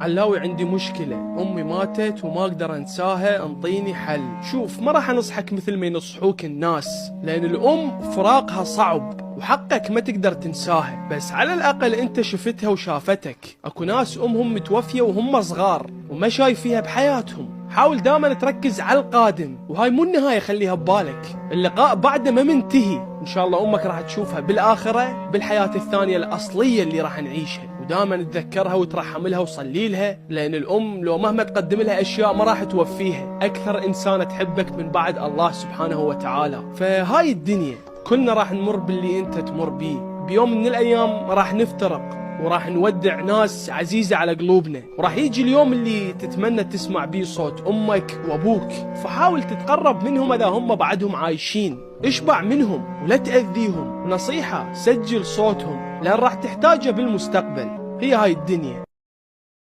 علاوي عندي مشكلة، أمي ماتت وما أقدر أنساها، انطيني حل. شوف، ما راح أنصحك مثل ما ينصحوك الناس، لأن الأم فراقها صعب وحقك ما تقدر تنساها، بس على الأقل أنت شفتها وشافتك. أكو ناس أمهم متوفية وهم صغار وما شايفيها بحياتهم. حاول دائما تركز على القادم، وهاي مو النهاية، خليها ببالك. اللقاء بعده ما منتهي، إن شاء الله أمك راح تشوفها بالآخرة، بالحياة الثانية الأصلية اللي راح نعيشها. ودائما تذكرها وترحم لها وصلي لها، لأن الأم لو مهما تقدم لها أشياء ما راح توفيها. أكثر إنسانة تحبك من بعد الله سبحانه وتعالى. فهاي الدنيا كلنا راح نمر باللي أنت تمر بيه. بيوم من الأيام راح نفترق وراح نودع ناس عزيزة على قلوبنا، وراح يجي اليوم اللي تتمنى تسمع بيه صوت أمك وأبوك. فحاول تتقرب منهم إذا هم بعدهم عايشين، اشبع منهم ولا تأذيهم. ونصيحة، سجل صوتهم لأن راح تحتاجه بالمستقبل. هي هاي الدنيا.